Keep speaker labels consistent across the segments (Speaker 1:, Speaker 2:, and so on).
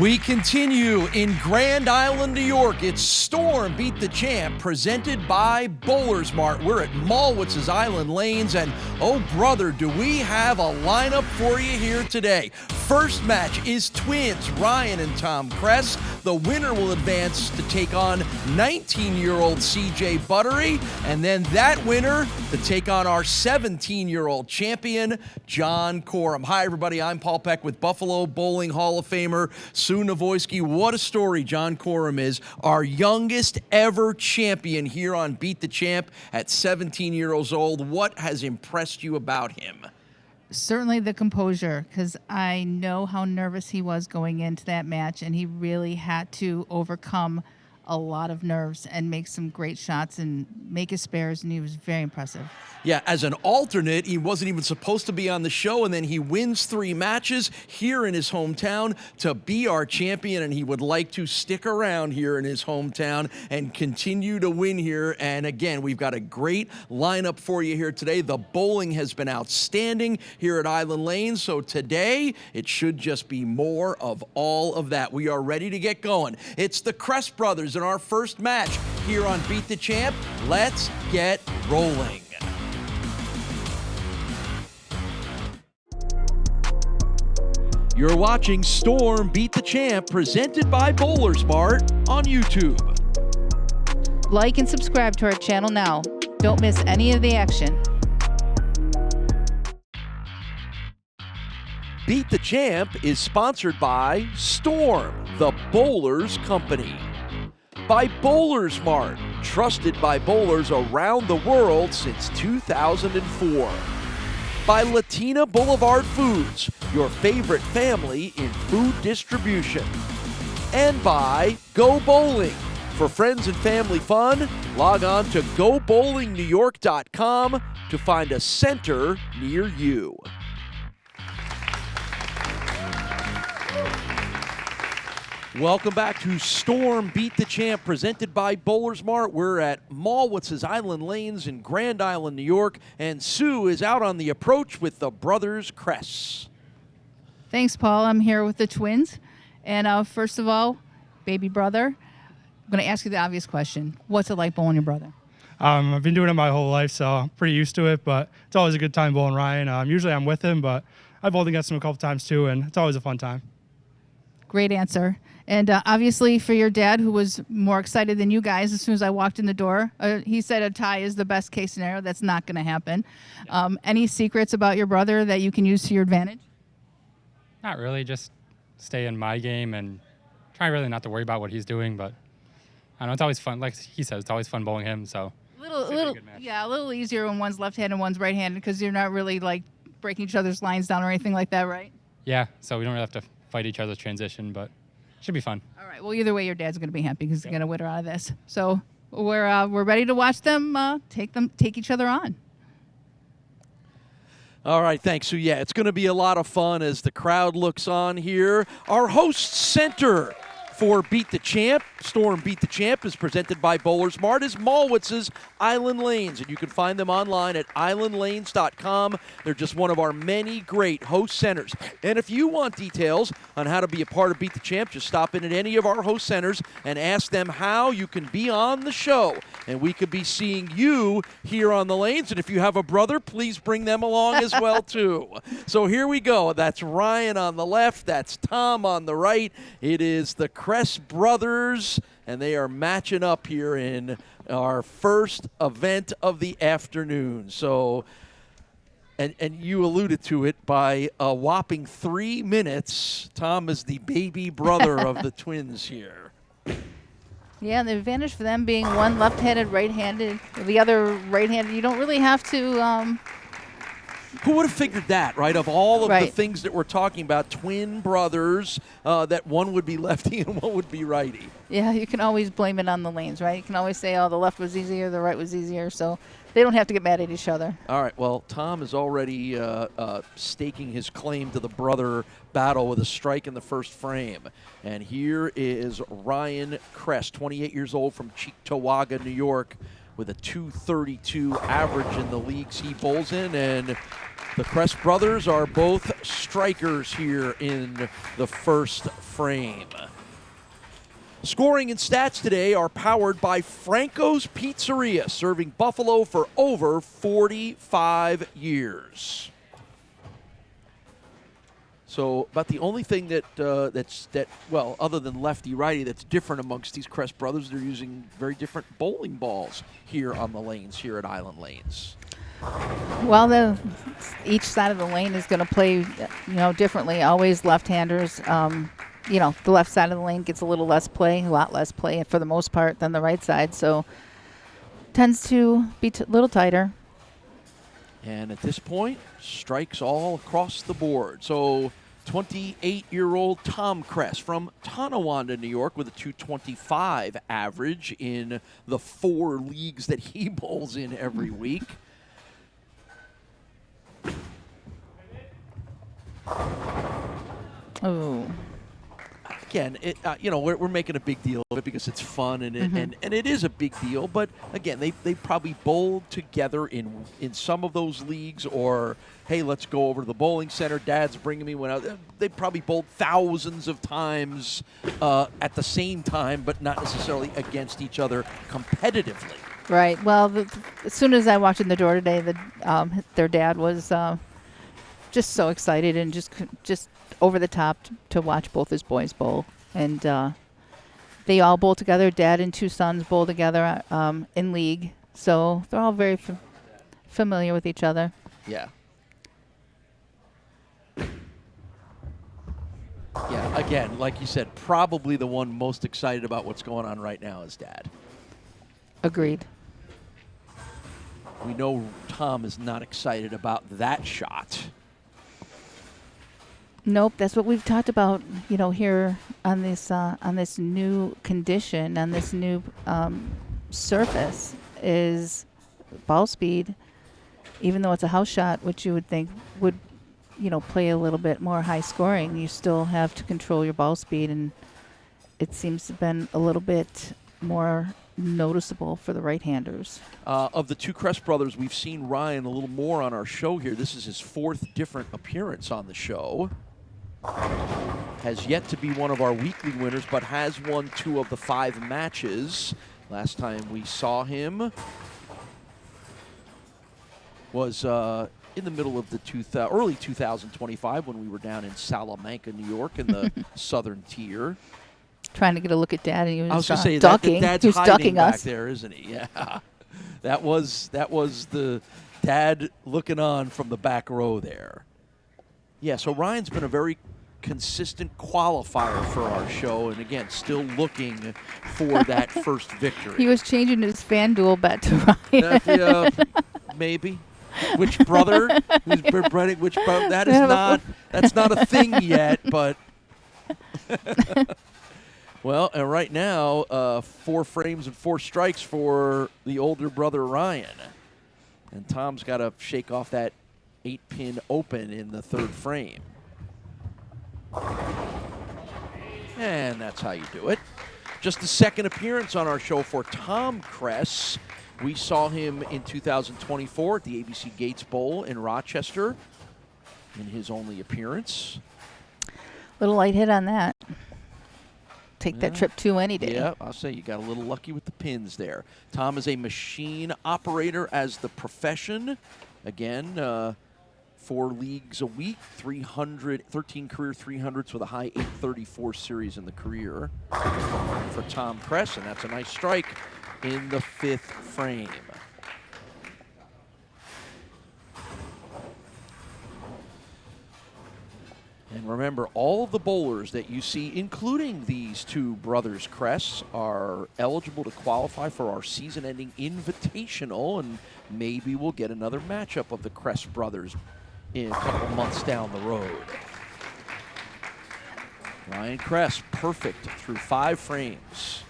Speaker 1: We continue in Grand Island, New York. It's Storm Beat the Champ, presented by BowlersMart. We're at Mallwitz's Island Lanes, and oh brother, do we have a lineup for you here today. First match is twins, Ryan and Tom Kress. The winner will advance to take on 19-year-old CJ Buttery, and then that winner to take on our 17-year-old champion, John Coram. Hi everybody, I'm Paul Peck with Buffalo Bowling Hall of Famer Nawojski. What a story John Coram is, our youngest ever champion here on Beat the Champ at 17 years old. What has impressed you about him?
Speaker 2: Certainly the composure, because I know how nervous he was going into that match, and he really had to overcome a lot of nerves and make some great shots and make his spares, and he was very impressive.
Speaker 1: Yeah, as an alternate, he wasn't even supposed to be on the show, and then he wins 3 matches here in his hometown to be our champion, and he would like to stick around here in his hometown and continue to win here. And again, we've got a great lineup for you here today. The bowling has been outstanding here at Island Lanes, so today it should just be more of all of that. We are ready to get going. It's the Kress brothers in our first match here on Beat the Champ. Let's get rolling. You're watching Storm Beat the Champ, presented by BowlersMart on YouTube.
Speaker 2: Like and subscribe to our channel now. Don't miss any of the action.
Speaker 1: Beat the Champ is sponsored by Storm, the Bowlers Company. By BowlersMart, trusted by bowlers around the world since 2004. By Latina Boulevard Foods, your favorite family in food distribution. And by Go Bowling. For friends and family fun, log on to GoBowlingNewYork.com to find a center near you. Welcome back to Storm Beat the Champ, presented by BowlersMart. We're at Mallwitz's Island Lanes in Grand Island, New York, and Sue is out on the approach with the brothers Kress.
Speaker 2: Thanks, Paul. I'm here with the twins. And first of all, baby brother, I'm going to ask you the obvious question. What's it like bowling your brother?
Speaker 3: I've been doing it my whole life, so I'm pretty used to it, but it's always a good time bowling Ryan. Usually I'm with him, but I've bowled against him a couple times too, and it's always a fun time.
Speaker 2: Great answer. And obviously for your dad, who was more excited than you guys as soon as I walked in the door, he said a tie is the best case scenario. That's not going to happen. Any secrets about your brother that you can use to your advantage?
Speaker 4: Not really, just stay in my game and try really not to worry about what he's doing, but I know it's always fun. Like he says, it's always fun bowling him, so
Speaker 2: a little easier when one's left-handed and one's right-handed, because you're not really like breaking each other's lines down or anything like that, right?
Speaker 4: Yeah, so we don't really have to fight each other's transition, but should be fun.
Speaker 2: All right. Well, either way, your dad's going to be happy because he's going to win her out of this. So we're ready to watch them take each other on.
Speaker 1: All right, thanks. So yeah, it's going to be a lot of fun as the crowd looks on here. Our host center for Beat the Champ, Storm Beat the Champ, is presented by BowlersMart, is Mallwitz's Island Lanes, and you can find them online at islandlanes.com. They're just one of our many great host centers. And if you want details on how to be a part of Beat the Champ, just stop in at any of our host centers and ask them how you can be on the show. And we could be seeing you here on the lanes. And if you have a brother, please bring them along as well, too. So here we go. That's Ryan on the left. That's Tom on the right. It is the Kress brothers, and they are matching up here in our first event of the afternoon. So, and you alluded to it, by a whopping 3 minutes, Tom is the baby brother of the twins here.
Speaker 2: Yeah, the advantage for them being one left-handed, right-handed, the other right-handed, you don't really have to...
Speaker 1: Who would have figured that, right? Of all of the
Speaker 2: Right.
Speaker 1: things that we're talking about, twin brothers, that one would be lefty and one would be righty.
Speaker 2: Yeah, you can always blame it on the lanes, right? You can always say, oh, the left was easier, the right was easier, so they don't have to get mad at each other.
Speaker 1: All right, well, Tom is already staking his claim to the brother battle with a strike in the first frame. And here is Ryan Kress, 28 years old, from Cheektowaga, New York, with a .232 average in the leagues he bowls in. And The Kress brothers are both strikers here in the first frame. Scoring and stats today are powered by Franco's Pizzeria, serving Buffalo for over 45 years. So about the only thing well, other than lefty-righty, that's different amongst these Kress brothers, they're using very different bowling balls here on the lanes here at Island Lanes.
Speaker 2: Well, each side of the lane is going to play, differently. Always left-handers. The left side of the lane gets a little less play, a lot less play for the most part than the right side. So tends to be a little tighter.
Speaker 1: And at this point, strikes all across the board. So 28-year-old Tom Kress from Tonawanda, New York, with a 225 average in the 4 leagues that he bowls in every week.
Speaker 2: Oh.
Speaker 1: Again, we're making a big deal of it because it's fun and it is a big deal. But again, they probably bowled together in some of those leagues, or hey, let's go over to the bowling center. Dad's bringing me one out. They probably bowled thousands of times at the same time, but not necessarily against each other competitively.
Speaker 2: Right. Well, as soon as I walked in the door today, their dad was just so excited and just over the top to watch both his boys bowl. And they all bowl together. Dad and 2 sons bowl together in league. So they're all very familiar with each other.
Speaker 1: Yeah. Yeah, again, like you said, probably the one most excited about what's going on right now is Dad.
Speaker 2: Agreed.
Speaker 1: We know Tom is not excited about that shot.
Speaker 2: Nope, that's what we've talked about, here on this new condition, on this new surface, is ball speed. Even though it's a house shot, which you would think would, play a little bit more high scoring, you still have to control your ball speed, and it seems to have been a little bit more noticeable for the right-handers.
Speaker 1: Of the 2 Kress brothers, we've seen Ryan a little more on our show here. This is his 4th different appearance on the show. Has yet to be one of our weekly winners, but has won 2 of the 5 matches. Last time we saw him was in the middle of the early 2025 when we were down in Salamanca, New York, in the Southern Tier.
Speaker 2: Trying to get a look at Dad, and he was,
Speaker 1: I was going to say
Speaker 2: ducking.
Speaker 1: Dad's
Speaker 2: he was
Speaker 1: hiding
Speaker 2: ducking
Speaker 1: back
Speaker 2: us
Speaker 1: there, isn't he? Yeah, that was the Dad looking on from the back row there. Yeah, so Ryan's been a very consistent qualifier for our show, and again, still looking for that first victory.
Speaker 2: He was changing his FanDuel bet to Ryan.
Speaker 1: Maybe. Which brother? Who's betting which brother? That's not a thing yet, but. Well, and right now, 4 frames and 4 strikes for the older brother Ryan, and Tom's got to shake off that 8-pin open in the 3rd frame. And that's how you do it. Just the 2nd appearance on our show for Tom Kress. We saw him in 2024 at the ABC Gates Bowl in Rochester in his only appearance.
Speaker 2: Little light hit on that. Take that trip 2 any day.
Speaker 1: Yeah, I'll say you got a little lucky with the pins there. Tom is a machine operator as the profession. Again, 4 leagues a week, 13 career 300s with a high 834 series in the career for Tom Kress, and that's a nice strike in the 5th frame. And remember, all of the bowlers that you see, including these 2 brothers Kress, are eligible to qualify for our season-ending invitational, and maybe we'll get another matchup of the Kress brothers in a couple months down the road. Ryan Kress, perfect through 5 frames.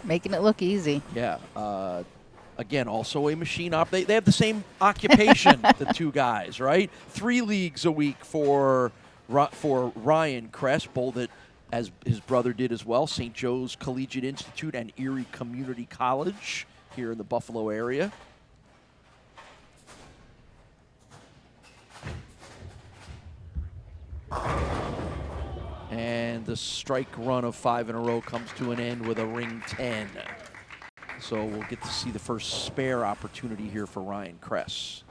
Speaker 2: Making it look easy.
Speaker 1: Yeah. Again, also a machine op. They have the same occupation, the 2 guys, right? 3 leagues a week for Ryan Kress, bowled it as his brother did as well, St. Joe's Collegiate Institute and Erie Community College here in the Buffalo area. And the strike run of 5 in a row comes to an end with a ring 10. So we'll get to see the first spare opportunity here for Ryan Kress.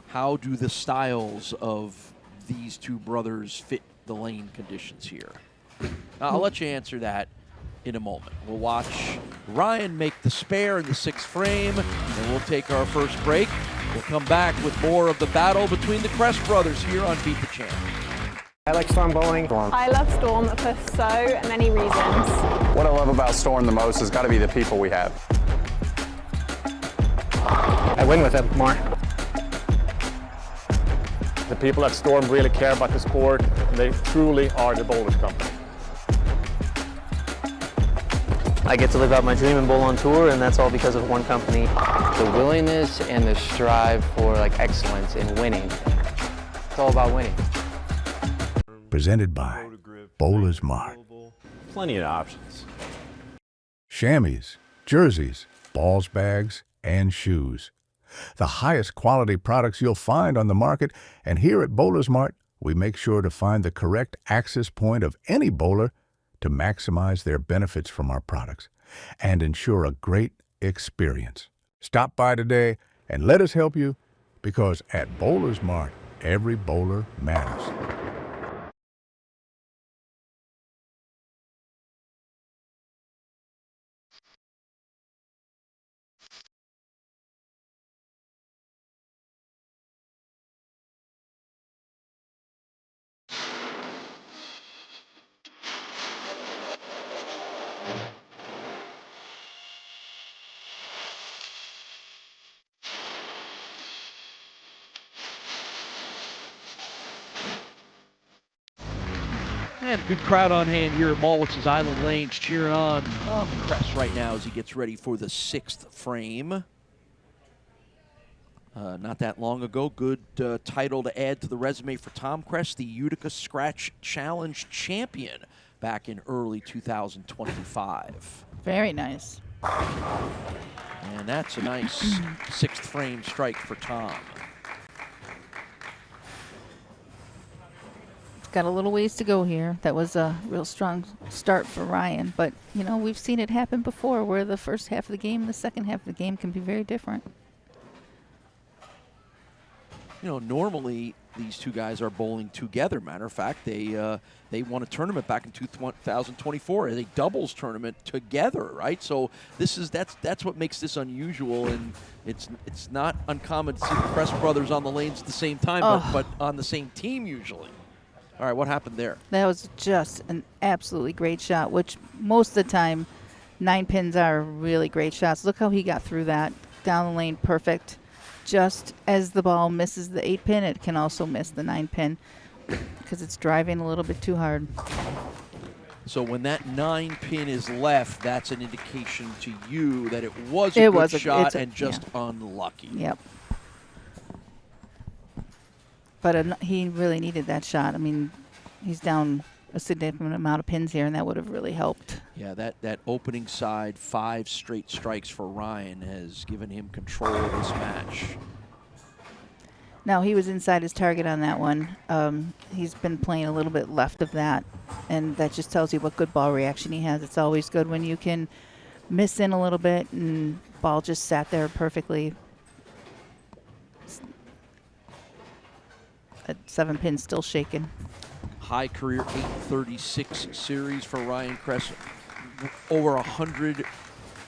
Speaker 1: How do the styles of these two brothers fit the lane conditions here? I'll let you answer that in a moment. We'll watch Ryan make the spare in the 6th frame, and we'll take our first break. We'll come back with more of the battle between the Kress brothers here on Beat the Champ.
Speaker 5: I like Storm bowling.
Speaker 6: I love Storm for so many reasons.
Speaker 7: What I love about Storm the most has got to be the people we have.
Speaker 5: I win with him more.
Speaker 8: The people at Storm really care about the sport, and they truly are the bowlers company.
Speaker 9: I get to live out my dream and bowl on tour, and that's all because of one company.
Speaker 10: The willingness and the strive for excellence in winning. It's all about winning.
Speaker 11: Presented by BowlersMart.
Speaker 8: Plenty of options.
Speaker 11: Chamois, jerseys, balls bags, and shoes. The highest quality products you'll find on the market, and here at BowlersMart, we make sure to find the correct access point of any bowler to maximize their benefits from our products and ensure a great experience. Stop by today and let us help you, because at BowlersMart, every bowler matters.
Speaker 1: And good crowd on hand here at Mallwitz's Island Lanes cheering on Kress right now as he gets ready for the 6th frame. Not that long ago, good title to add to the resume for Tom Kress, the Utica Scratch Challenge champion back in early 2025.
Speaker 2: Very nice.
Speaker 1: And that's a nice 6th frame strike for Tom.
Speaker 2: Got a little ways to go here. That was a real strong start for Ryan. But, you know, we've seen it happen before where the first half of the game and the second half of the game can be very different.
Speaker 1: You know, normally these two guys are bowling together. Matter of fact, they won a tournament back in 2024, a doubles tournament together, right? So that's what makes this unusual, and it's not uncommon to see the Kress brothers on the lanes at the same time, but on the same team usually. All right, what happened there?
Speaker 2: That was just an absolutely great shot, which most of the time 9 pins are really great shots. Look how he got through that. Down the lane, perfect. Just as the ball misses the 8 pin, it can also miss the 9 pin because it's driving a little bit too hard.
Speaker 1: So when that 9 pin is left, that's an indication to you that it was a good shot and just unlucky.
Speaker 2: Yep. But he really needed that shot. I mean, he's down a significant amount of pins here, and that would have really helped.
Speaker 1: Yeah, that opening side 5 straight strikes for Ryan has given him control of this match.
Speaker 2: Now, he was inside his target on that one. He's been playing a little bit left of that, and that just tells you what good ball reaction he has. It's always good when you can miss in a little bit and ball just sat there perfectly. At 7 pins still shaking.
Speaker 1: High career 836 series for Ryan Kress. Over 100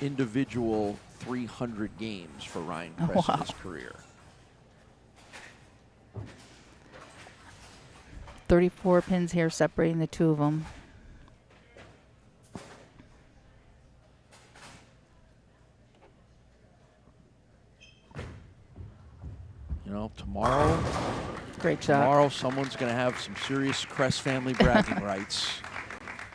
Speaker 1: individual 300 games for Ryan Kress in his career.
Speaker 2: 34 pins here separating the two of them.
Speaker 1: You know, tomorrow.
Speaker 2: Great shot.
Speaker 1: Tomorrow, someone's going to have some serious Kress family bragging rights.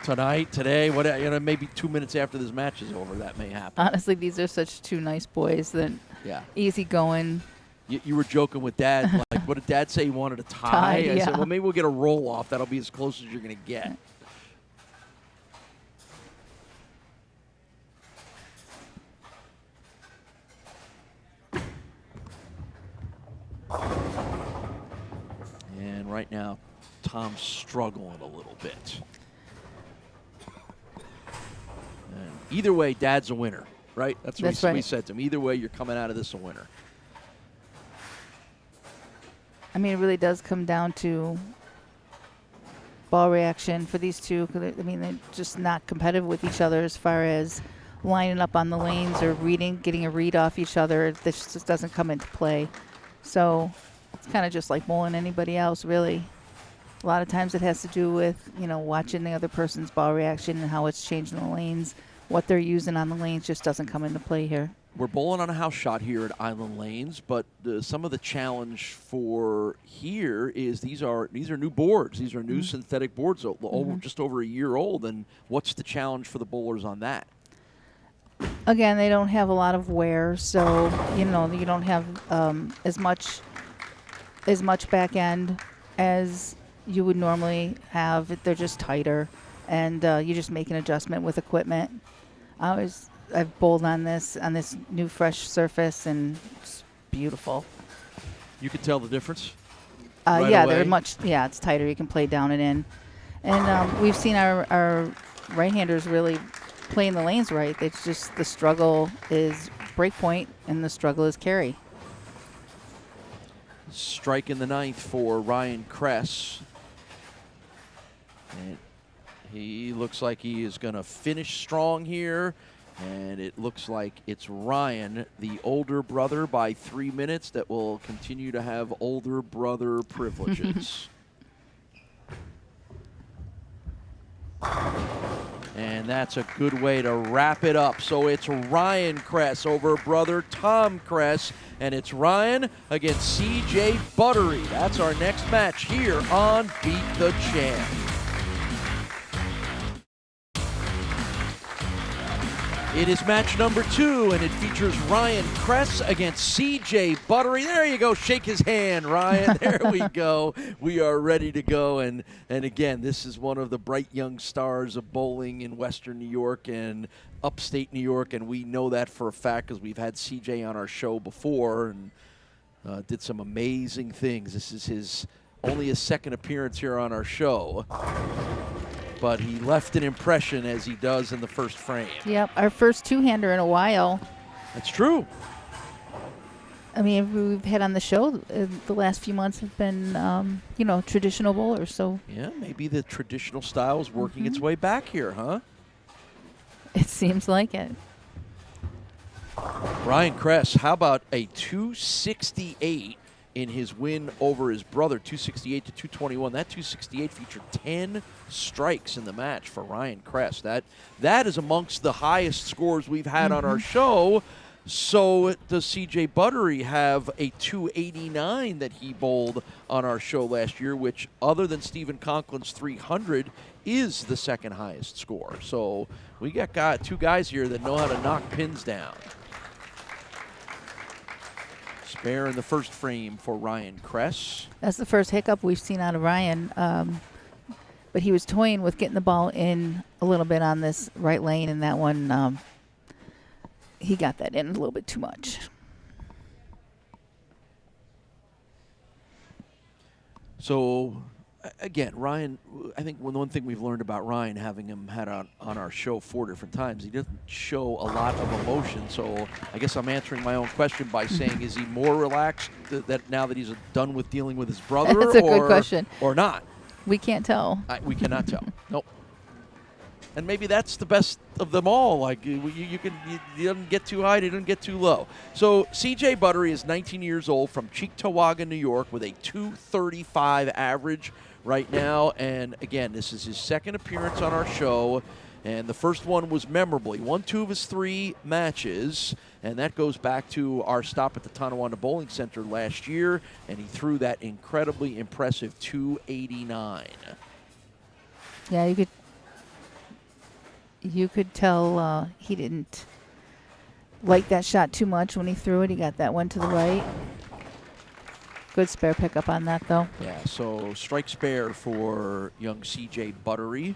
Speaker 1: Tonight, today, maybe 2 minutes after this match is over, that may happen.
Speaker 2: Honestly, these are such 2 nice boys that easy going.
Speaker 1: You were joking with Dad. Like, what did Dad say? He wanted a tie? I said, well, maybe we'll get a roll off. That'll be as close as you're going to get. Tom's struggling a little bit. And either way, Dad's a winner, right? That's what we said to him. Either way, you're coming out of this a winner.
Speaker 2: I mean, it really does come down to ball reaction for these two. 'Cause I mean, they're just not competitive with each other as far as lining up on the lanes or getting a read off each other. This just doesn't come into play. So it's kind of just like bowling anybody else, really. A lot of times it has to do with, watching the other person's ball reaction and how it's changing the lanes. What they're using on the lanes just doesn't come into play here.
Speaker 1: We're bowling on a house shot here at Island Lanes, but some of the challenge for here is these are new boards. These are new synthetic boards, just over a year old. And what's the challenge for the bowlers on that?
Speaker 2: Again, they don't have a lot of wear, so you don't have as much back end as you would normally have. They're just tighter, and you just make an adjustment with equipment. I've bowled on this new fresh surface, and it's beautiful.
Speaker 1: You can tell the difference?
Speaker 2: Right away? It's tighter. You can play down and in. And we've seen our right-handers really playing the lanes right. It's just the struggle is break point, and the struggle is carry.
Speaker 1: Strike in the ninth for Ryan Kress. And he looks like he is going to finish strong here. And it looks like it's Ryan, the older brother, by 3 minutes, that will continue to have older brother privileges. And that's a good way to wrap it up. So it's Ryan Kress over brother Tom Kress, and it's Ryan against CJ Buttery. That's our next match here on Beat the Champ. It is match number 2, and it features Ryan Kress against CJ Buttery. There you go. Shake his hand, Ryan. There we go. We are ready to go. And again, this is one of the bright young stars of bowling in Western New York and upstate New York, and we know that for a fact because we've had CJ on our show before and did some amazing things. This is only his second appearance here on our show. But he left an impression as he does in the first frame.
Speaker 2: Yep, our first two-hander in a while.
Speaker 1: That's true.
Speaker 2: I mean, we've had on the show the last few months have been, traditional bowlers. So
Speaker 1: yeah, maybe the traditional style is working its way back here, huh?
Speaker 2: It seems like it.
Speaker 1: Ryan Kress, how about a 268 in his win over his brother, 268 to 221. That 268 featured 10 strikes in the match for Ryan Kress. That is amongst the highest scores we've had on our show. So does CJ Buttery have a 289 that he bowled on our show last year, which other than Stephen Conklin's 300 is the second highest score. So we got two guys here that know how to knock pins down. Spare in the first frame for Ryan Kress.
Speaker 2: That's the first hiccup we've seen out of Ryan. But he was toying with getting the ball in a little bit on this right lane, and that one, he got that in a little bit too much.
Speaker 1: So, again, Ryan, I think one thing we've learned about Ryan, having him had on our show 4 different times, he doesn't show a lot of emotion. So I guess I'm answering my own question by saying, is he more relaxed that now that he's done with dealing with his brother?
Speaker 2: That's a good question.
Speaker 1: Or not?
Speaker 2: We can't tell.
Speaker 1: We cannot tell. Nope. And maybe that's the best of them all. Like you didn't get too high, you didn't get too low. So CJ Buttery is 19 years old from Cheektowaga, New York, with a 235 average right now. And again, this is his second appearance on our show. And the first one was memorable. He won 2 of his 3 matches, and that goes back to our stop at the Tonawanda Bowling Center last year, and he threw that incredibly impressive 289.
Speaker 2: Yeah, you could tell he didn't like that shot too much when he threw it. He got that one to the right. Good spare pickup on that, though.
Speaker 1: Yeah, so strike spare for young CJ Buttery.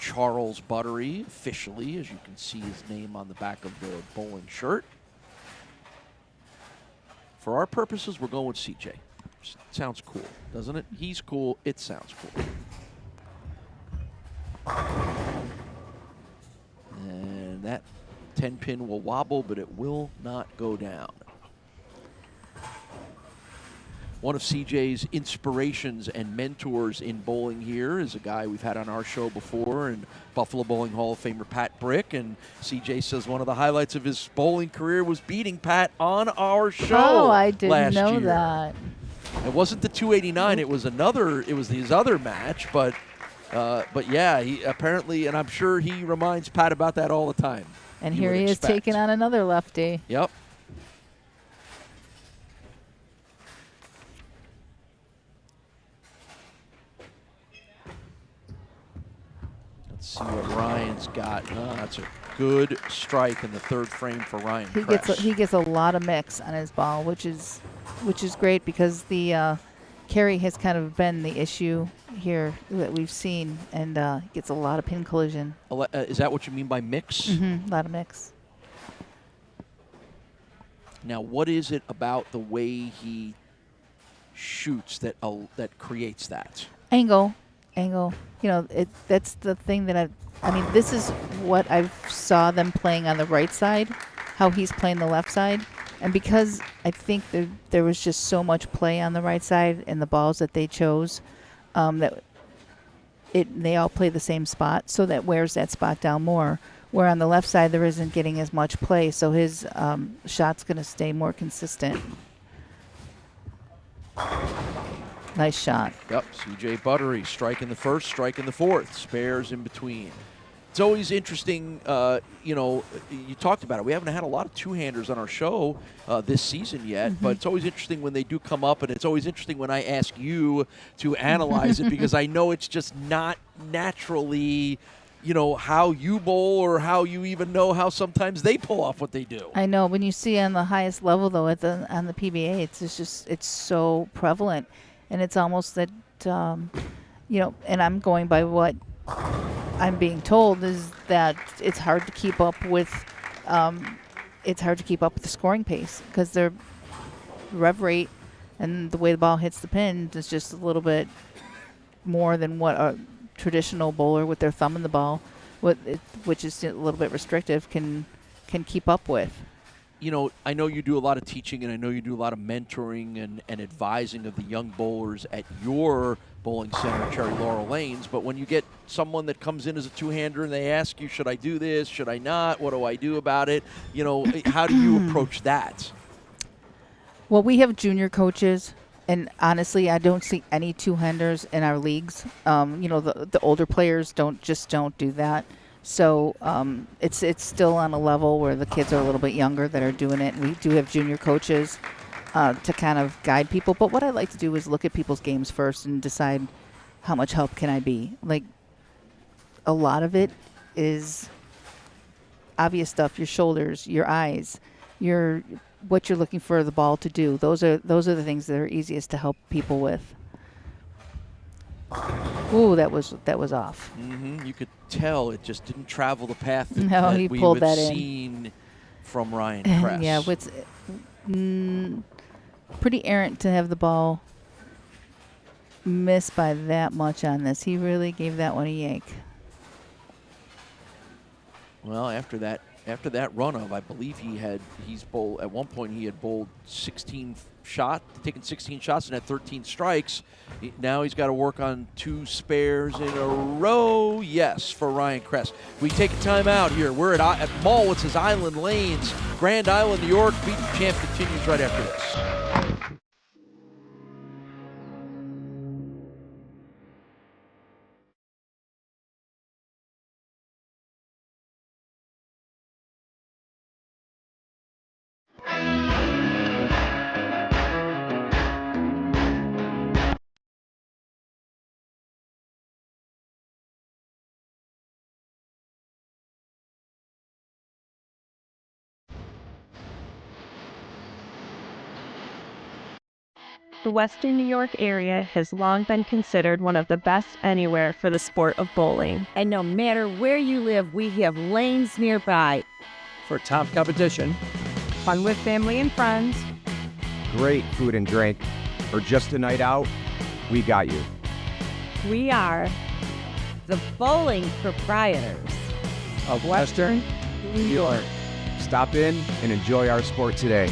Speaker 1: Charles Buttery, officially, as you can see his name on the back of the bowling shirt. For our purposes, we're going with CJ. Sounds cool, doesn't it? He's cool. It sounds cool. And that 10-pin will wobble, but it will not go down. One of CJ's inspirations and mentors in bowling here is a guy we've had on our show before, and Buffalo Bowling Hall of Famer Pat Brick. And CJ says one of the highlights of his bowling career was beating Pat on our show.
Speaker 2: Oh, I didn't
Speaker 1: last
Speaker 2: know
Speaker 1: year.
Speaker 2: that.
Speaker 1: It wasn't the 289. It was another. It was his other match, but yeah, he apparently, and I'm sure he reminds Pat about that all the time.
Speaker 2: And here he is taking on another lefty.
Speaker 1: Yep. Let's see what Ryan's got. That's a good strike in the third frame for Ryan Kress.
Speaker 2: He gets a lot of mix on his ball, which is great because the carry has kind of been the issue here that we've seen, and gets a lot of pin collision.
Speaker 1: Is that what you mean by mix?
Speaker 2: Mm-hmm, a lot of mix.
Speaker 1: Now, what is it about the way he shoots that creates that?
Speaker 2: Angle. You know, that's the thing that I mean, this is what I saw them playing on the right side, how he's playing the left side. And because I think there was just so much play on the right side and the balls that they chose, they all play the same spot, so that wears that spot down more. Where on the left side there isn't getting as much play, so his shot's going to stay more consistent. Nice shot.
Speaker 1: Yep, CJ Buttery striking the first, striking the fourth, spares in between. It's always interesting, you know, you talked about it. We haven't had a lot of two-handers on our show this season yet, but it's always interesting when they do come up, and it's always interesting when I ask you to analyze it, because I know it's just not naturally, you know, how you bowl or how you even know how sometimes they pull off what they do.
Speaker 2: I know. When you see on the highest level, though, on the PBA, it's so prevalent. And it's almost that, you know, and I'm going by what I'm being told, is that it's hard to keep up with the scoring pace, because their rev rate and the way the ball hits the pin is just a little bit more than what a traditional bowler with their thumb in the ball, which is a little bit restrictive, can keep up with.
Speaker 1: You know, I know you do a lot of teaching, and I know you do a lot of mentoring and advising of the young bowlers at your bowling center, Cherry Laurel Lanes. But when you get someone that comes in as a two-hander and they ask you, should I do this, should I not, what do I do about it? You know, how do you approach that?
Speaker 2: Well, we have junior coaches, and honestly, I don't see any two-handers in our leagues. You know, the older players don't do that. So it's still on a level where the kids are a little bit younger that are doing it. We do have junior coaches to kind of guide people. But what I like to do is look at people's games first and decide how much help can I be. Like, a lot of it is obvious stuff: your shoulders, your eyes, what you're looking for the ball to do. Those are the things that are easiest to help people with. Ooh, that was off.
Speaker 1: Mm-hmm. You could tell it just didn't travel the path that,
Speaker 2: no,
Speaker 1: that
Speaker 2: he
Speaker 1: we
Speaker 2: pulled
Speaker 1: would
Speaker 2: that
Speaker 1: seen from Ryan Kress.
Speaker 2: Yeah, it's pretty errant to have the ball miss by that much on this. He really gave that one a yank.
Speaker 1: Well, after that run of, I believe he's bowled at one point. He had bowled 16 taken 16 shots and had 13 strikes. Now he's got to work on 2 spares in a row. Yes, for Ryan Kress. We take a timeout here. We're at Mallwitz's Island Lanes, Grand Island, New York. Beat the Champ continues right after this.
Speaker 12: The Western New York area has long been considered one of the best anywhere for the sport of bowling.
Speaker 13: And no matter where you live, we have lanes nearby.
Speaker 14: For top competition,
Speaker 12: fun with family and friends,
Speaker 14: great food and drink, or just a night out, we got you.
Speaker 13: We are the Bowling Proprietors
Speaker 14: Of Western New York. Stop in and enjoy our sport today.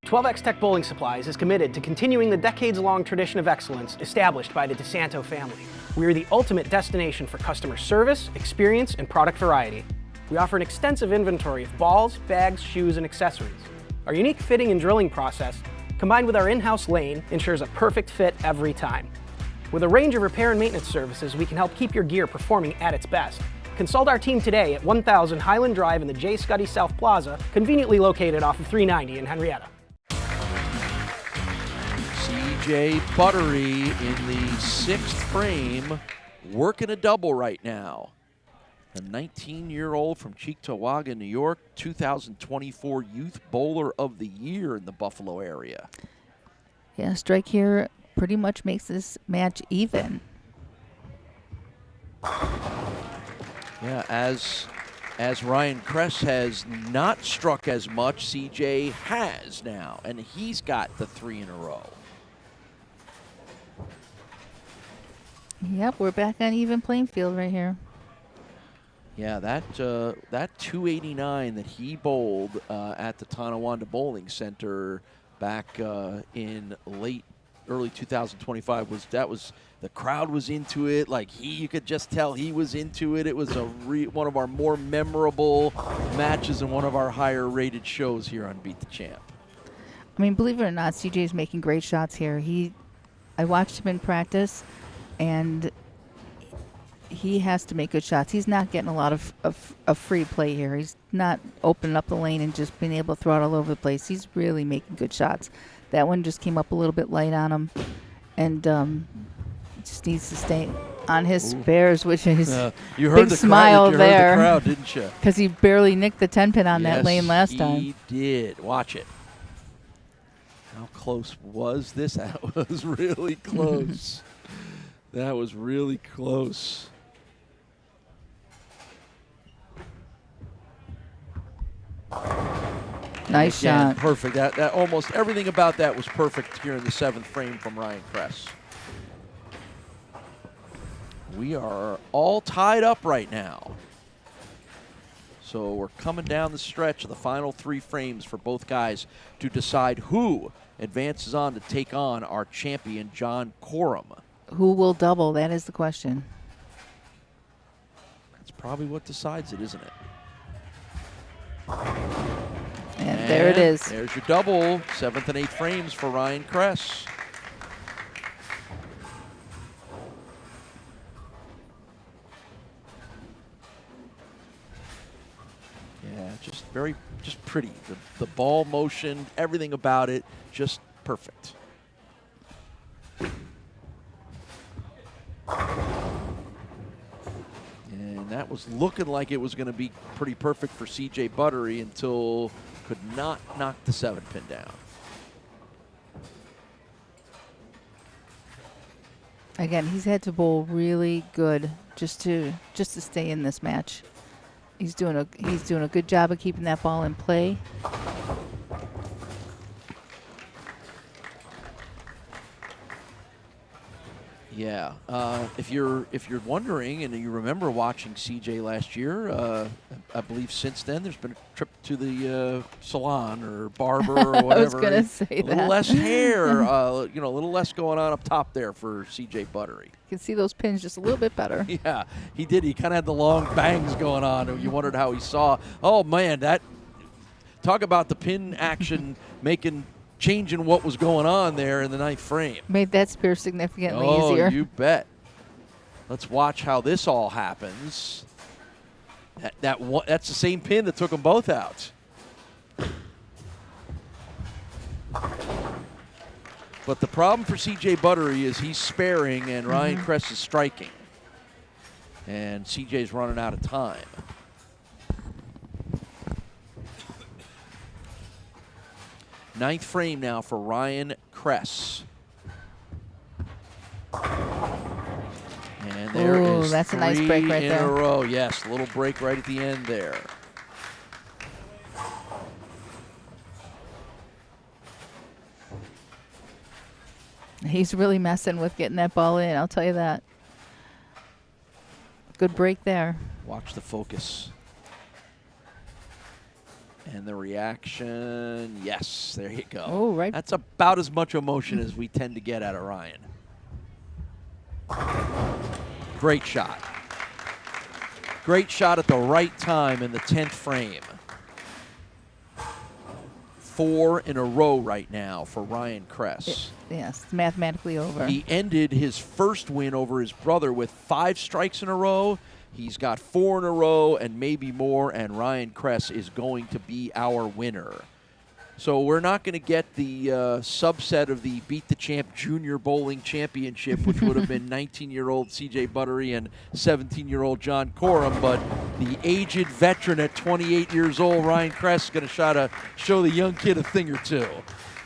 Speaker 15: 12X Tech Bowling Supplies is committed to continuing the decades-long tradition of excellence established by the DeSanto family. We are the ultimate destination for customer service, experience, and product variety. We offer an extensive inventory of balls, bags, shoes, and accessories. Our unique fitting and drilling process, combined with our in-house lane, ensures a perfect fit every time. With a range of repair and maintenance services, we can help keep your gear performing at its best. Consult our team today at 1000 Highland Drive in the J. Scuddy South Plaza, conveniently located off of 390 in Henrietta.
Speaker 1: CJ Buttery in the 6th frame, working a double right now. The 19-year-old from Cheektowaga, New York, 2024 Youth Bowler of the Year in the Buffalo area.
Speaker 2: Yeah, strike here pretty much makes this match even.
Speaker 1: Yeah, as Ryan Kress has not struck as much, CJ has now, and he's got the 3 in a row.
Speaker 2: Yep, we're back on even playing field right here.
Speaker 1: Yeah, that 289 that he bowled at the Tonawanda Bowling Center back in early 2025 was the crowd was into it. Like you could just tell he was into it. It was one of our more memorable matches and one of our higher rated shows here on Beat the Champ.
Speaker 2: I mean, believe it or not, CJ's making great shots here. I watched him in practice, and he has to make good shots. He's not getting a lot of free play here. He's not opening up the lane and just being able to throw it all over the place. He's really making good shots. That one just came up a little bit light on him, and just needs to stay on his spares, which is
Speaker 1: you heard
Speaker 2: big
Speaker 1: the
Speaker 2: smile
Speaker 1: crowd,
Speaker 2: there.
Speaker 1: Heard the crowd, didn't you?
Speaker 2: Because he barely nicked the 10-pin on that lane last time.
Speaker 1: He did. Watch it. How close was this? That was really close. That was really close.
Speaker 2: Nice
Speaker 1: Again,
Speaker 2: shot.
Speaker 1: Perfect. That almost everything about that was perfect here in the 7th frame from Ryan Kress. We are all tied up right now. So we're coming down the stretch of the final 3 frames for both guys to decide who advances on to take on our champion, John Coram.
Speaker 2: Who will double? That is the question.
Speaker 1: That's probably what decides it, isn't it?
Speaker 2: And there it is.
Speaker 1: There's your double, 7th and 8th frames for Ryan Kress. Yeah, just pretty. The ball motion, everything about it, just perfect. And that was looking like it was going to be pretty perfect for CJ Buttery until could not knock the 7-pin down.
Speaker 2: Again, he's had to bowl really good just to stay in this match. He's doing a good job of keeping that ball in play.
Speaker 1: Yeah, if you're wondering and you remember watching CJ last year, I believe since then there's been a trip to the salon or barber or whatever.
Speaker 2: I was gonna say
Speaker 1: a little
Speaker 2: that.
Speaker 1: less hair, a little less going on up top there for CJ Buttery.
Speaker 2: You can see those pins just a little bit better.
Speaker 1: Yeah, he did. He kind of had the long bangs going on, and you wondered how he saw. Oh man, talk about the pin action changing what was going on there in the 9th frame.
Speaker 2: Made that spear significantly easier.
Speaker 1: Oh, you bet. Let's watch how this all happens. That's the same pin that took them both out. But the problem for CJ Buttery is he's sparing and Ryan Kress is striking. And CJ's running out of time. Ninth frame now for Ryan Kress. And there is
Speaker 2: that's a nice break right
Speaker 1: in
Speaker 2: there.
Speaker 1: a row. Yes, a little break right at the end there.
Speaker 2: He's really messing with getting that ball in, I'll tell you that. Good break there.
Speaker 1: Watch the focus. And the reaction, yes, there you go.
Speaker 2: Oh, right.
Speaker 1: That's about as much emotion as we tend to get out of Ryan. Great shot. Great shot at the right time in the 10th frame. 4 in a row right now for Ryan Kress.
Speaker 2: Yes, it's mathematically over.
Speaker 1: He ended his first win over his brother with 5 strikes in a row. He's got 4 in a row and maybe more, and Ryan Kress is going to be our winner. So we're not going to get the subset of the Beat the Champ Junior Bowling Championship, which would have been 19-year-old C.J. Buttery and 17-year-old John Coram, but the aged veteran at 28 years old, Ryan Kress, is going to try to show the young kid a thing or two.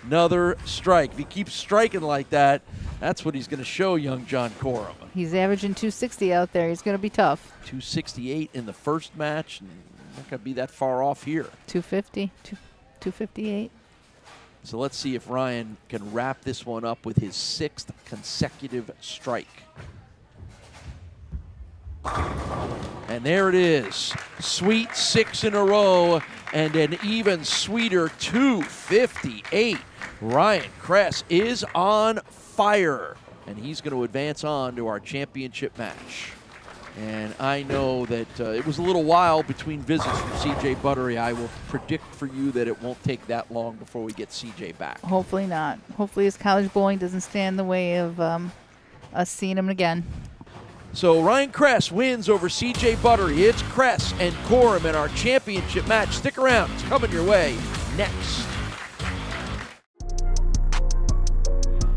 Speaker 1: Another strike. If he keeps striking like that, that's what he's going to show young John Coram.
Speaker 2: He's averaging 260 out there. He's going to be tough.
Speaker 1: 268 in the first match. Not going to be that far off here.
Speaker 2: 250, 258.
Speaker 1: So let's see if Ryan can wrap this one up with his 6th consecutive strike. And there it is. Sweet 6 in a row and an even sweeter 258. Ryan Kress is on fire, and he's going to advance on to our championship match. And I know that it was a little while between visits from C.J. Buttery. I will predict for you that it won't take that long before we get C.J. back.
Speaker 2: Hopefully not. Hopefully his college bowling doesn't stand in the way of us seeing him again.
Speaker 1: So Ryan Kress wins over C.J. Buttery. It's Kress and Coram in our championship match. Stick around. It's coming your way next.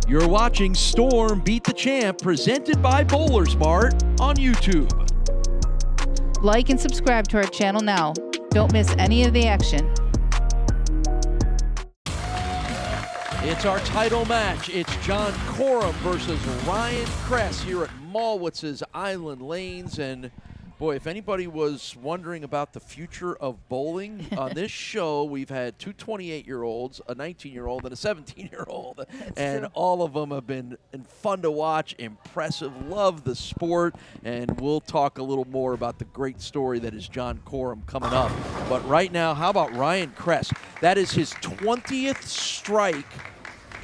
Speaker 1: You're watching Storm Beat the Champ, presented by BowlersMart on YouTube.
Speaker 2: Like and subscribe to our channel now. Don't miss any of the action.
Speaker 1: It's our title match. It's John Coram versus Ryan Kress here at Mallwitz's Island Lanes. And boy, if anybody was wondering about the future of bowling, on this show we've had 2 28-year-olds, a 19-year-old, and a 17-year-old. And all of them have been fun to watch, impressive, love the sport. And we'll talk a little more about the great story that is John Coram coming up. But right now, how about Ryan Kress? That is his 20th strike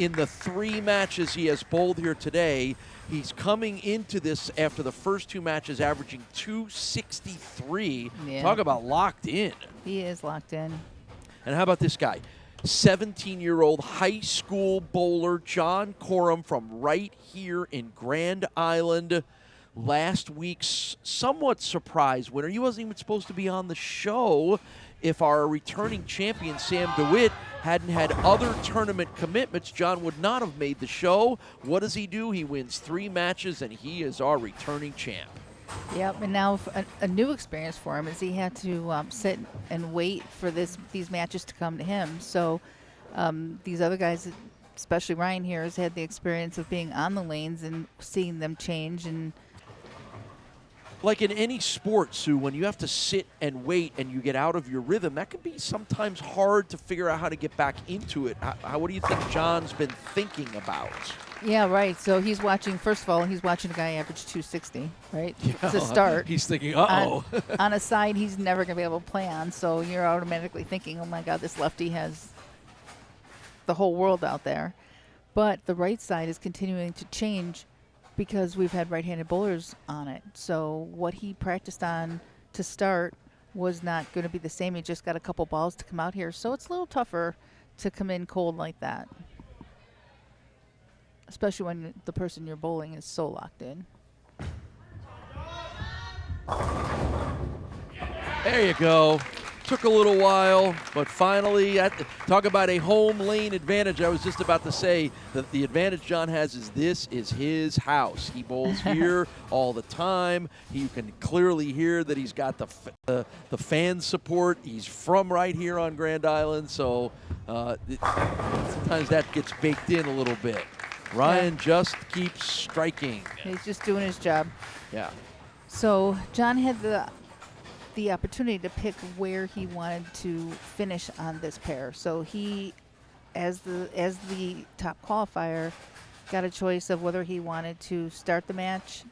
Speaker 1: in the 3 matches he has bowled here today. He's coming into this after the first 2 matches averaging 263.
Speaker 2: Yeah.
Speaker 1: Talk about locked in.
Speaker 2: He is locked in.
Speaker 1: And how about this guy? 17-year-old high school bowler John Coram from right here in Grand Island. Last week's somewhat surprise winner. He wasn't even supposed to be on the show if our returning champion Sam DeWitt hadn't had other tournament commitments. John would not have made the show. What does he do? He wins 3 matches, and he is our returning champ.
Speaker 2: Yep, and now a new experience for him is he had to sit and wait for these matches to come to him. So these other guys, especially Ryan here, has had the experience of being on the lanes and seeing them change. And
Speaker 1: like in any sport, Sue, when you have to sit and wait and you get out of your rhythm, that can be sometimes hard to figure out how to get back into it. What do you think John's been thinking about?
Speaker 2: yeah, right. So he's watching, first of all, he's watching a guy average 260, right, to start.
Speaker 1: He's thinking, uh-oh.
Speaker 2: On a side he's never going to be able to play on, so you're automatically thinking, oh, my God, this lefty has the whole world out there. But the right side is continuing to change because we've had right-handed bowlers on it. So what he practiced on to start was not going to be the same. He just got a couple balls to come out here. So it's a little tougher to come in cold like that, especially when the person you're bowling is so locked in.
Speaker 1: There you go. Took a little while, but finally, talk about a home lane advantage. I was just about to say that the advantage John has is this is his house. He bowls here all the time. You can clearly hear that he's got the fan support. He's from right here on Grand Island, so sometimes that gets baked in a little bit. Ryan just keeps striking.
Speaker 2: He's just doing his job.
Speaker 1: Yeah.
Speaker 2: So John had the opportunity to pick where he wanted to finish on this pair. So he, as the top qualifier, got a choice of whether he wanted to start the match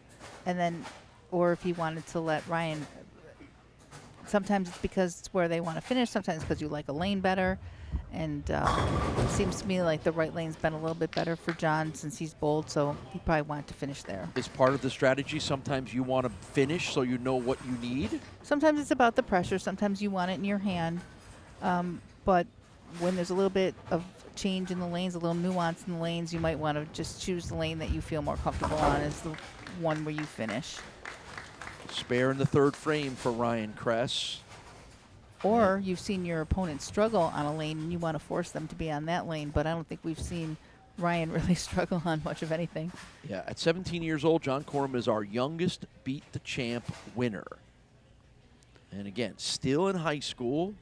Speaker 2: and then, or if he wanted to let Ryan. Sometimes it's because it's where they want to finish, sometimes because you like a lane better. And it seems to me like the right lane's been a little bit better for John since he's bowled, so he probably wanted to finish there.
Speaker 1: Is part of the strategy sometimes you want to finish so you know what you need?
Speaker 2: Sometimes it's about the pressure. Sometimes you want it in your hand. But when there's a little bit of change in the lanes, a little nuance in the lanes, you might want to just choose the lane that you feel more comfortable on as the one where you finish.
Speaker 1: Spare in the third frame for Ryan Kress.
Speaker 2: Or you've seen your opponent struggle on a lane and you want to force them to be on that lane, but I don't think we've seen Ryan really struggle on much of anything.
Speaker 1: Yeah, at 17 years old, John Coram is our youngest Beat the Champ winner. And again, still in high school.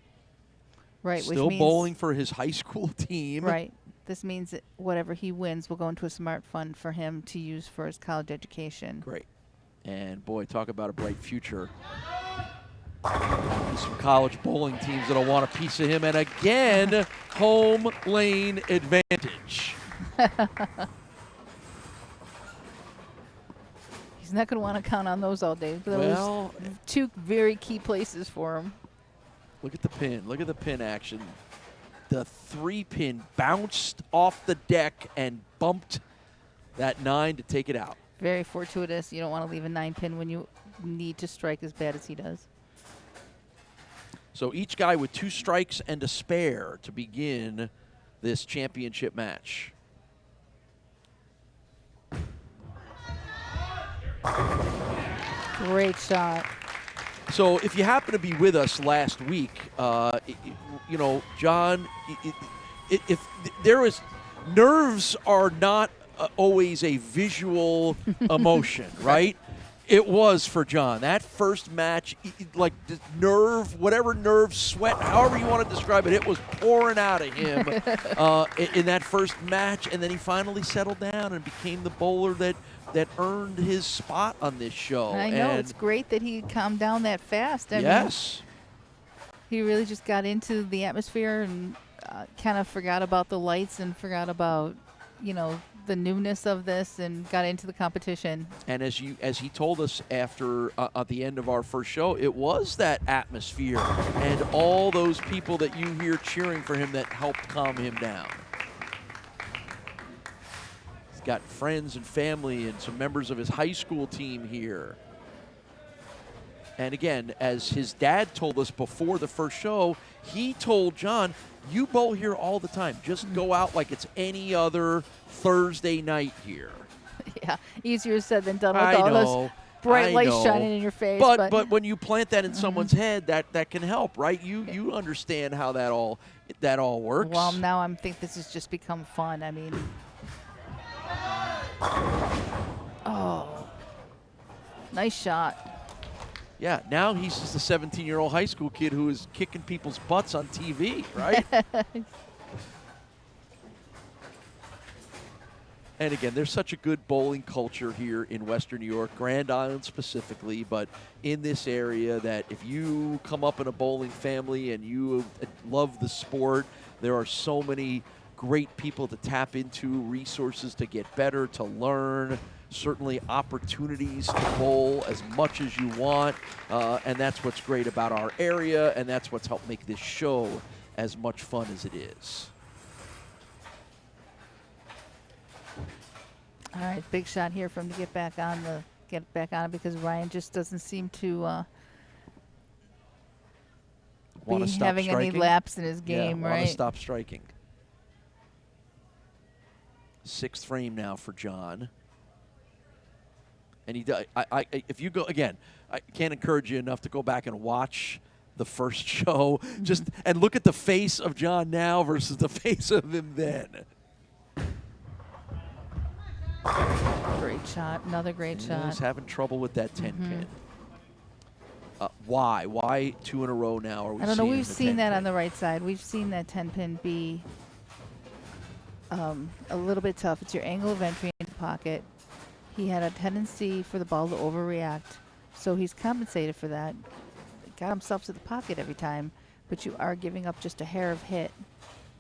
Speaker 2: Right,
Speaker 1: still
Speaker 2: which means
Speaker 1: bowling for his high school team.
Speaker 2: Right. This means that whatever he wins will go into a smart fund for him to use for his college education.
Speaker 1: Great. And boy, talk about a bright future. Some college bowling teams that'll want a piece of him. And again, home lane advantage.
Speaker 2: He's not going to want to count on those all day. Those
Speaker 1: Well,
Speaker 2: two very key places for him.
Speaker 1: Look at the pin. Look at the pin action. The 3-pin bounced off the deck and bumped that 9 to take it out.
Speaker 2: Very fortuitous. You don't want to leave a 9-pin when you need to strike as bad as he does.
Speaker 1: So each guy with 2 strikes and a spare to begin this championship match.
Speaker 2: Great shot.
Speaker 1: So if you happen to be with us last week, you know, John, if there is, nerves are not always a visual emotion, right? It was for John. That first match, like the nerve, whatever nerve, sweat, however you want to describe it, it was pouring out of him in that first match. And then he finally settled down and became the bowler that earned his spot on this show.
Speaker 2: I know.
Speaker 1: And
Speaker 2: it's great that he calmed down that fast. I
Speaker 1: yes.
Speaker 2: mean, he really just got into the atmosphere and kind of forgot about the lights and forgot about, you know, the newness of this and got into the competition.
Speaker 1: And as he told us after at the end of our first show, it was that atmosphere and all those people that you hear cheering for him that helped calm him down. He's got friends and family and some members of his high school team here. And again, as his dad told us before the first show, he told John, you bowl here all the time. Just go out like it's any other Thursday night here.
Speaker 2: Yeah, easier said than done with
Speaker 1: I
Speaker 2: all
Speaker 1: know,
Speaker 2: those bright lights
Speaker 1: know.
Speaker 2: shining in your face.
Speaker 1: But when you plant that in someone's head, that can help, right? You understand how that all works.
Speaker 2: Well, now I think this has just become fun. I mean, oh, nice shot.
Speaker 1: Yeah, now he's just a 17-year-old high school kid who is kicking people's butts on TV, right? And again, there's such a good bowling culture here in Western New York, Grand Island specifically, but in this area that if you come up in a bowling family and you love the sport, there are so many great people to tap into, resources to get better, to learn, certainly opportunities to bowl as much as you want, and that's what's great about our area, and that's what's helped make this show as much fun as it is.
Speaker 2: All right, big shot here for him to get back on it because Ryan just doesn't seem to be having any lapse in his game,
Speaker 1: yeah,
Speaker 2: right?
Speaker 1: Want to stop striking. 6th frame now for John. And if you go again, I can't encourage you enough to go back and watch the first show, just and look at the face of John now versus the face of him then.
Speaker 2: Great shot, another great shot.
Speaker 1: He's having trouble with that 10-pin. Why? Why 2 in a row now? Are we
Speaker 2: I don't know.
Speaker 1: seeing
Speaker 2: We've
Speaker 1: the
Speaker 2: seen that
Speaker 1: 10-pin?
Speaker 2: on the right side. We've seen that 10-pin be a little bit tough. It's your angle of entry into the pocket. He had a tendency for the ball to overreact, so he's compensated for that. Got himself to the pocket every time, but you are giving up just a hair of hit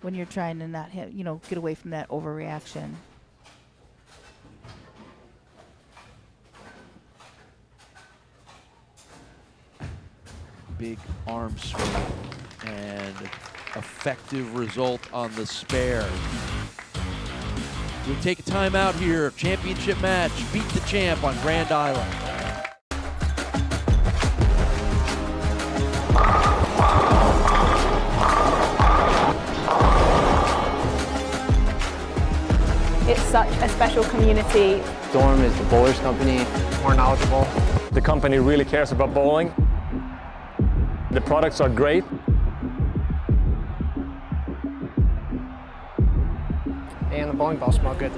Speaker 2: when you're trying to not hit, get away from that overreaction.
Speaker 1: big arm swing and effective result on the spare. We'll take a timeout here. Championship match. Beat the champ on Grand Island.
Speaker 6: It's such a special community.
Speaker 10: Storm is the bowlers company, more knowledgeable.
Speaker 8: The company really cares about bowling. The products are great.
Speaker 5: And the bowling balls smell good.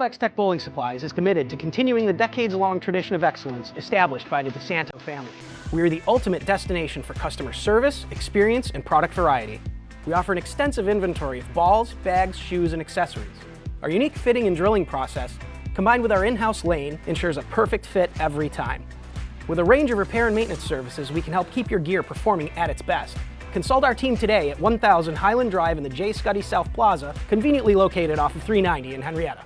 Speaker 15: X Tech Bowling Supplies is committed to continuing the decades-long tradition of excellence established by the DeSanto family. We are the ultimate destination for customer service, experience, and product variety. We offer an extensive inventory of balls, bags, shoes, and accessories. Our unique fitting and drilling process, combined with our in-house lane, ensures a perfect fit every time. With a range of repair and maintenance services, we can help keep your gear performing at its best. Consult our team today at 1000 Highland Drive in the J. Scuddy South Plaza, conveniently located off of 390 in Henrietta.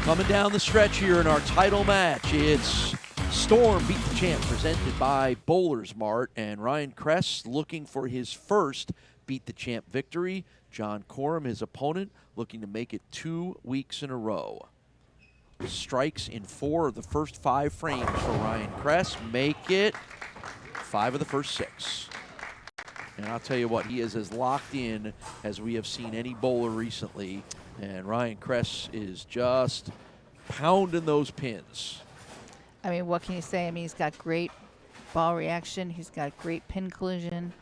Speaker 1: Coming down the stretch here in our title match, it's Storm Beat the Champ, presented by BowlersMart, and Ryan Kress looking for his first Beat the Champ victory. John Coram, his opponent, looking to make it 2 weeks in a row. Strikes in 4 of the first 5 frames for Ryan Kress, make it 5 of the first 6. And I'll tell you what, he is as locked in as we have seen any bowler recently. And Ryan Kress is just pounding those pins.
Speaker 2: I mean, what can you say? I mean, he's got great ball reaction. He's got great pin collision.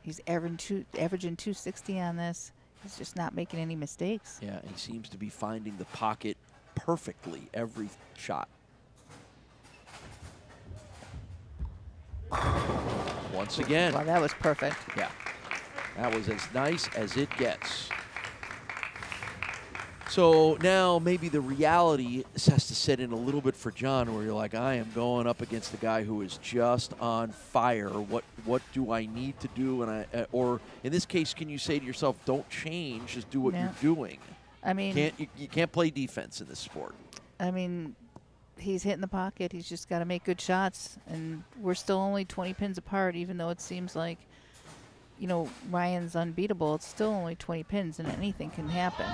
Speaker 2: He's averaging 260 on this. He's just not making any mistakes.
Speaker 1: Yeah, he seems to be finding the pocket perfectly every shot. Once again.
Speaker 2: Well, that was perfect.
Speaker 1: Yeah, that was as nice as it gets. So now maybe the reality has to set in a little bit for John, where you're like, I am going up against a guy who is just on fire. What do I need to do? And or in this case, can you say to yourself, don't change, just do what you're doing?
Speaker 2: I mean,
Speaker 1: you can't play defense in this sport.
Speaker 2: I mean, he's hitting the pocket. He's just got to make good shots, and we're still only 20 pins apart, even though it seems like, you know, Ryan's unbeatable. It's still only 20 pins, and anything can happen.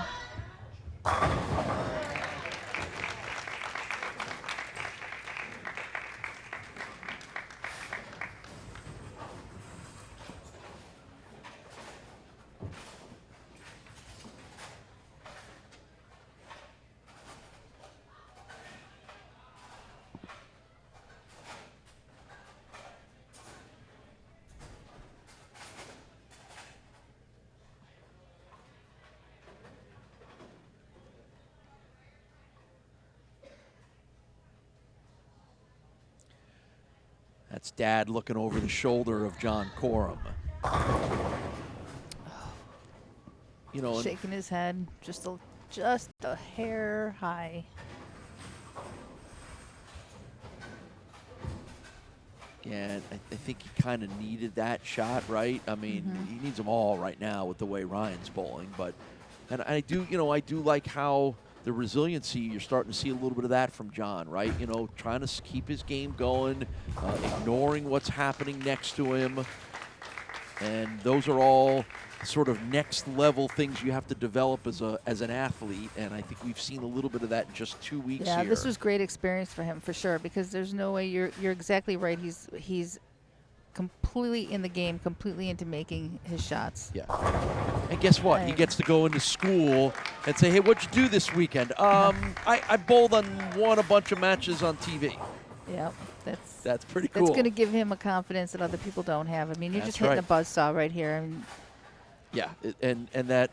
Speaker 1: That's Dad looking over the shoulder of John Coram. You know,
Speaker 2: shaking his head, just a hair high.
Speaker 1: Yeah, I think he kind of needed that shot, right? I mean, he needs them all right now with the way Ryan's bowling. But, and I do like how the resiliency, you're starting to see a little bit of that from John, right? You know, trying to keep his game going, ignoring what's happening next to him. And those are all sort of next level things you have to develop as an athlete. And I think we've seen a little bit of that in just 2 weeks here.
Speaker 2: Yeah, this was great experience for him for sure, because there's no way, you're exactly right. He's completely in the game, completely into making his shots.
Speaker 1: Yeah. And guess what? He gets to go into school and say, hey, what'd you do this weekend? I bowled and won a bunch of matches on TV.
Speaker 2: Yep.
Speaker 1: That's pretty cool.
Speaker 2: That's going to give him a confidence that other people don't have. I mean, you're just hitting a buzzsaw right here. I mean,
Speaker 1: yeah, and that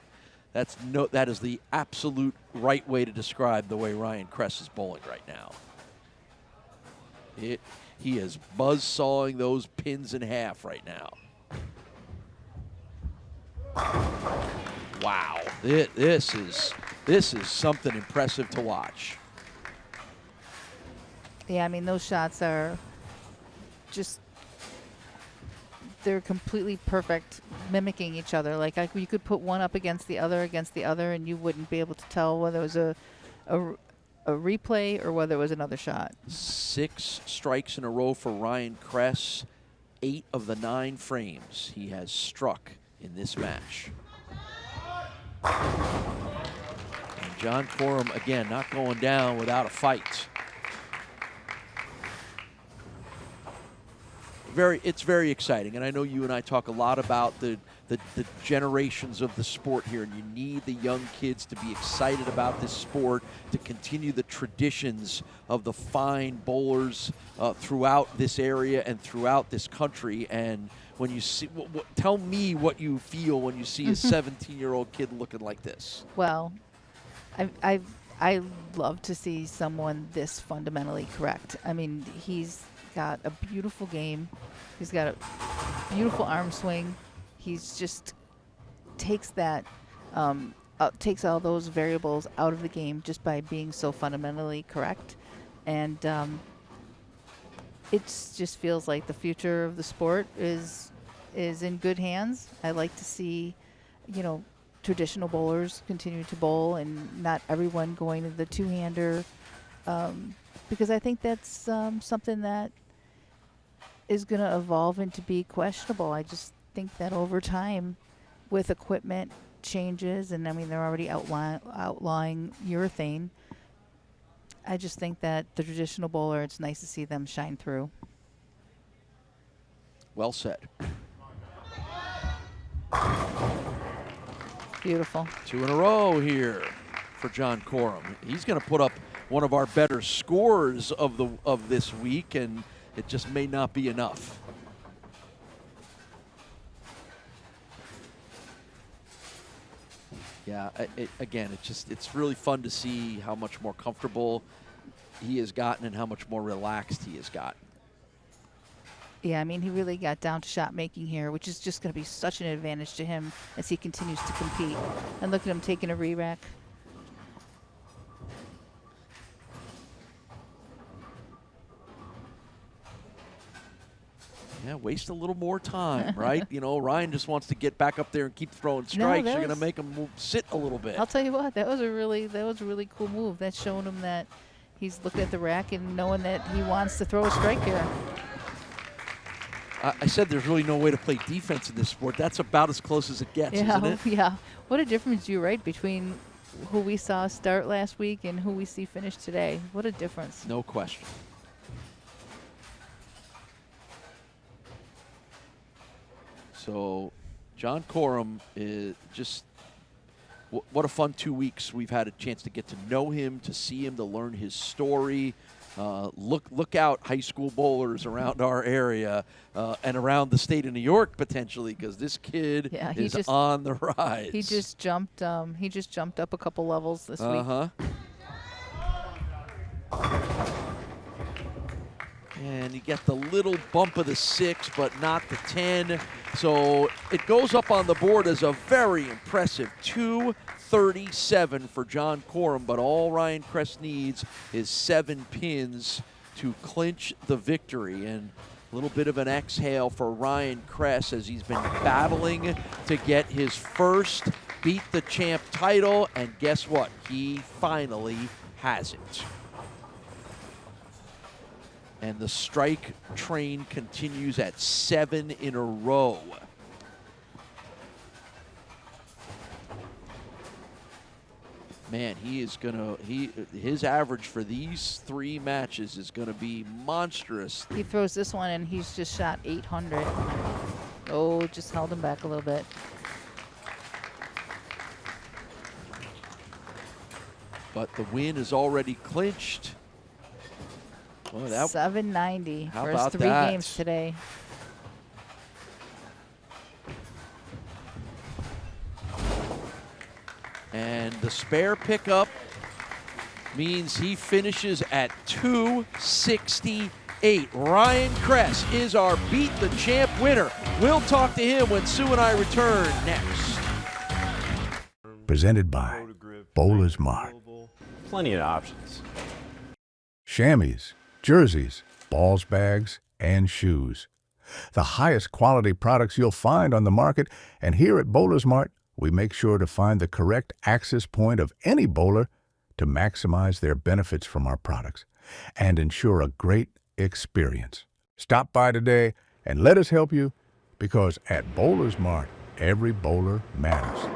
Speaker 1: is the absolute right way to describe the way Ryan Kress is bowling right now. He is buzzsawing those pins in half right now. Wow, this is something impressive to watch.
Speaker 2: Yeah, I mean, those shots are just, they're completely perfect, mimicking each other. Like, you could put one up against the other, and you wouldn't be able to tell whether it was a replay or whether it was another shot. 6
Speaker 1: strikes in a row for Ryan Kress. 8 of the 9 frames he has struck in this match. And John Coram, again, not going down without a fight. It's very exciting, and I know you and I talk a lot about the generations of the sport here, and you need the young kids to be excited about this sport, to continue the traditions of the fine bowlers throughout this area and throughout this country. And when you see, tell me what you feel when you see a 17-year-old kid looking like this.
Speaker 2: Well, I love to see someone this fundamentally correct. I mean, he's got a beautiful game. He's got a beautiful arm swing. He's just takes that, takes all those variables out of the game just by being so fundamentally correct. And it just feels like the future of the sport is in good hands. I like to see, traditional bowlers continue to bowl and not everyone going to the two-hander, because I think that's something that is going to evolve into be questionable. I just think that over time, with equipment changes, and I mean they're already outlawing urethane, I just think that the traditional bowler, it's nice to see them shine through.
Speaker 1: Well said.
Speaker 2: Beautiful.
Speaker 1: 2 in a row here for John Coram. He's going to put up one of our better scores of this week, and it just may not be enough. Yeah, it's really fun to see how much more comfortable he has gotten and how much more relaxed he has gotten.
Speaker 2: Yeah, I mean, he really got down to shot making here, which is just going to be such an advantage to him as he continues to compete. And look at him taking a re-rack.
Speaker 1: Yeah, waste a little more time, right? Ryan just wants to get back up there and keep throwing strikes. You're going to make him sit a little bit.
Speaker 2: I'll tell you what, that was a really cool move. That's showing him that he's looking at the rack and knowing that he wants to throw a strike here.
Speaker 1: I said there's really no way to play defense in this sport. That's about as close as it gets, isn't it?
Speaker 2: Yeah. What a difference, between who we saw start last week and who we see finish today. What a difference.
Speaker 1: No question. So, John Coram is just, what a fun 2 weeks. We've had a chance to get to know him, to see him, to learn his story. Look out, high school bowlers around our area and around the state of New York potentially, because this kid is on the rise.
Speaker 2: He just jumped. He just jumped up a couple levels this week.
Speaker 1: And you get the little bump of the 6, but not the 10. So it goes up on the board as a very impressive 237 for John Coram, but all Ryan Kress needs is 7 pins to clinch the victory. And a little bit of an exhale for Ryan Kress as he's been battling to get his first Beat the Champ title, and guess what? He finally has it. And the strike train continues at 7 in a row. Man, his average for these 3 matches is gonna be monstrous.
Speaker 2: He throws this one and he's just shot 800. Oh, just held him back a little bit.
Speaker 1: But the win is already clinched.
Speaker 2: Well, 790
Speaker 1: for
Speaker 2: his 3 games today.
Speaker 1: And the spare pickup means he finishes at 268. 8. Ryan Kress is our Beat the Champ winner. We'll talk to him when Sue and I return next.
Speaker 11: Presented by BowlersMart.
Speaker 16: Plenty of options.
Speaker 11: Chamois, jerseys, balls bags, and shoes. The highest quality products you'll find on the market, and here at BowlersMart, we make sure to find the correct access point of any bowler to maximize their benefits from our products and ensure a great experience. Stop by today and let us help you, because at BowlersMart, every bowler matters.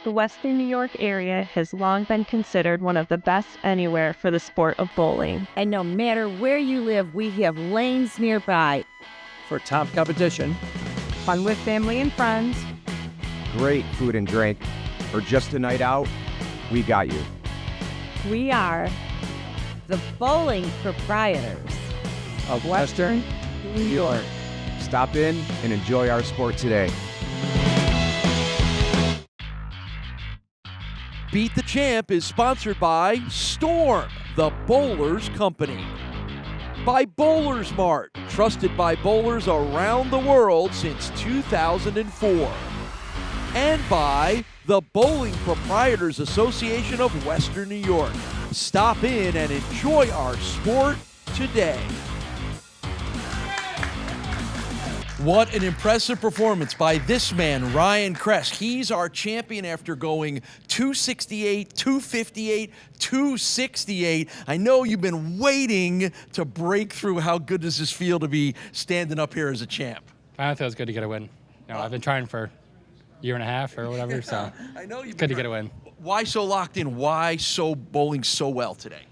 Speaker 12: The Western New York area has long been considered one of the best anywhere for the sport of bowling.
Speaker 13: And no matter where you live, we have lanes nearby.
Speaker 14: For top competition,
Speaker 13: Fun with family and friends.
Speaker 14: great food and drink, or just a night out, we got you.
Speaker 13: We are the Bowling Proprietors
Speaker 14: Of Western New York. Stop in and enjoy our sport today.
Speaker 1: Beat the Champ is sponsored by Storm, the Bowlers Company. By BowlersMart, trusted by bowlers around the world since 2004. And by the Bowling Proprietors Association of Western New York. Stop in and enjoy our sport today. What an impressive performance by this man, Ryan Kress. He's our champion after going 268, 258, 268. I know you've been waiting to break through. How good does this feel to be standing up here as a champ?
Speaker 4: It feels good to get a win. I've been trying for a year and a half or whatever, so
Speaker 1: I know you've
Speaker 4: good to get a win.
Speaker 1: Why so locked in? Why so bowling so well today?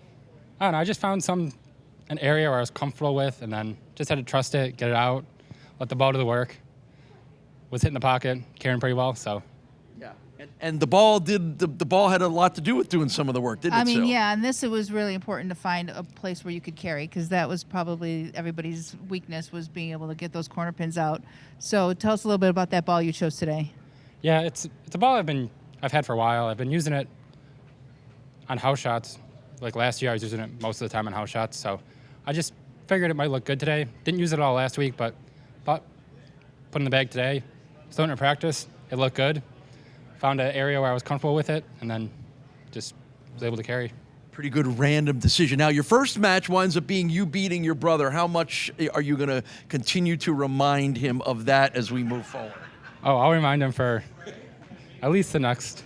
Speaker 4: I don't know. I just found an area where I was comfortable with, and then just had to trust it, get it out, let the ball do the work. Was hitting the pocket, carrying pretty well, so.
Speaker 1: Yeah, and the ball the ball had a lot to do with doing some of the work, didn't it?
Speaker 2: I mean,
Speaker 1: Sue?
Speaker 2: yeah, and it was really important to find a place where you could carry, because that was probably everybody's weakness, was being able to get those corner pins out. So tell us a little bit about that ball you chose today.
Speaker 4: Yeah, it's a ball I've had for a while. I've been using it on house shots. Like last year, I was using it most of the time on house shots. So I just figured it might look good today. Didn't use it all last week, but thought put in the bag today. Still in practice. It looked good. Found an area where I was comfortable with it, and then just was able to carry.
Speaker 1: Pretty good random decision. Now, your first match winds up being you beating your brother. How much are you going to continue to remind him of that as we move forward?
Speaker 4: Oh, I'll remind him for at least the next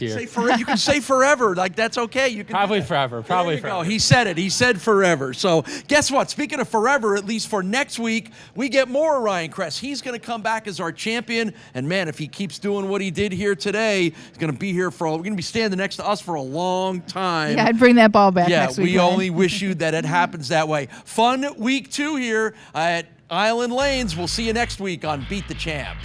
Speaker 4: year.
Speaker 1: You can say forever. Like, that's okay. You can
Speaker 4: Probably forever. Probably forever.
Speaker 1: Oh, he said it. He said forever. So guess what? Speaking of forever, at least for next week, we get more Ryan Kress. He's going to come back as our champion. And man, if he keeps doing what he did here today, he's going to be here we're going to be standing next to us for a long time.
Speaker 2: Yeah, I'd bring that ball back next week.
Speaker 1: We only wish you that it happens that way. Fun week 2 here at Island Lanes. We'll see you next week on Beat the Champ.